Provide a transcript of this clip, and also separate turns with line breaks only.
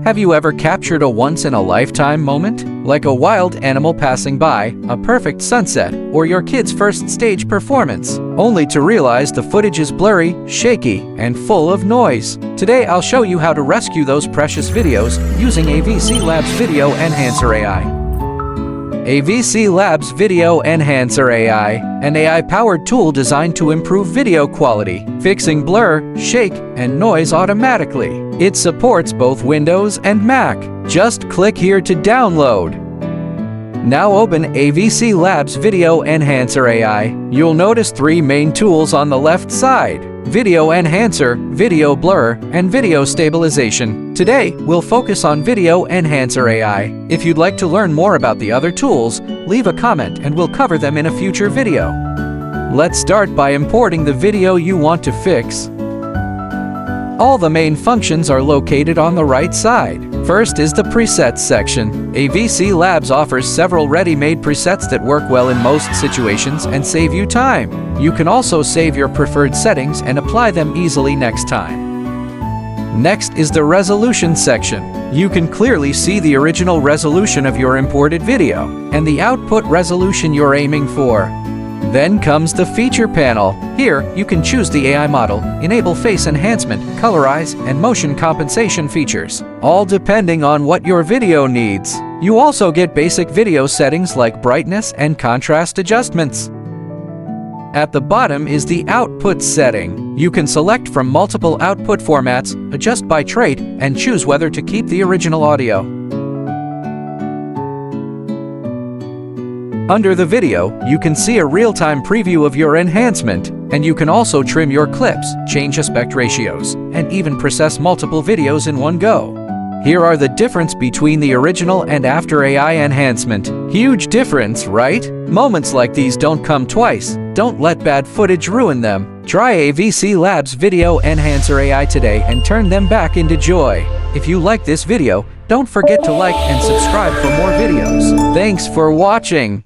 Have you ever captured a once-in-a-lifetime moment? Like a wild animal passing by, a perfect sunset, or your kid's first stage performance, only to realize the footage is blurry, shaky, and full of noise. Today I'll show you how to rescue those precious videos using AVCLabs Video Enhancer AI. AVCLabs Video Enhancer AI, an AI-powered tool designed to improve video quality, fixing blur, shake, and noise automatically. It supports both Windows and Mac. Just click here to download. Now open AVCLabs Video Enhancer AI. You'll notice three main tools on the left side: Video Enhancer, Video Blur, and Video Stabilization. Today, we'll focus on Video Enhancer AI. If you'd like to learn more about the other tools, leave a comment and we'll cover them in a future video. Let's start by importing the video you want to fix. All the main functions are located on the right side. First is the presets section. AVCLabs offers several ready-made presets that work well in most situations and save you time. You can also save your preferred settings and apply them easily next time. Next is the resolution section. You can clearly see the original resolution of your imported video and the output resolution you're aiming for. Then comes the feature panel. Here, you can choose the AI model, enable face enhancement, colorize, and motion compensation features, all depending on what your video needs. You also get basic video settings like brightness and contrast adjustments. At the bottom is the output setting. You can select from multiple output formats, adjust by trait, and choose whether to keep the original audio. Under the video, you can see a real-time preview of your enhancement, and you can also trim your clips, change aspect ratios, and even process multiple videos in one go. Here are the difference between the original and after AI enhancement. Huge difference, right? Moments like these don't come twice. Don't let bad footage ruin them. Try AVCLabs Video Enhancer AI today and turn them back into joy. If you like this video, don't forget to like and subscribe for more videos. Thanks for watching.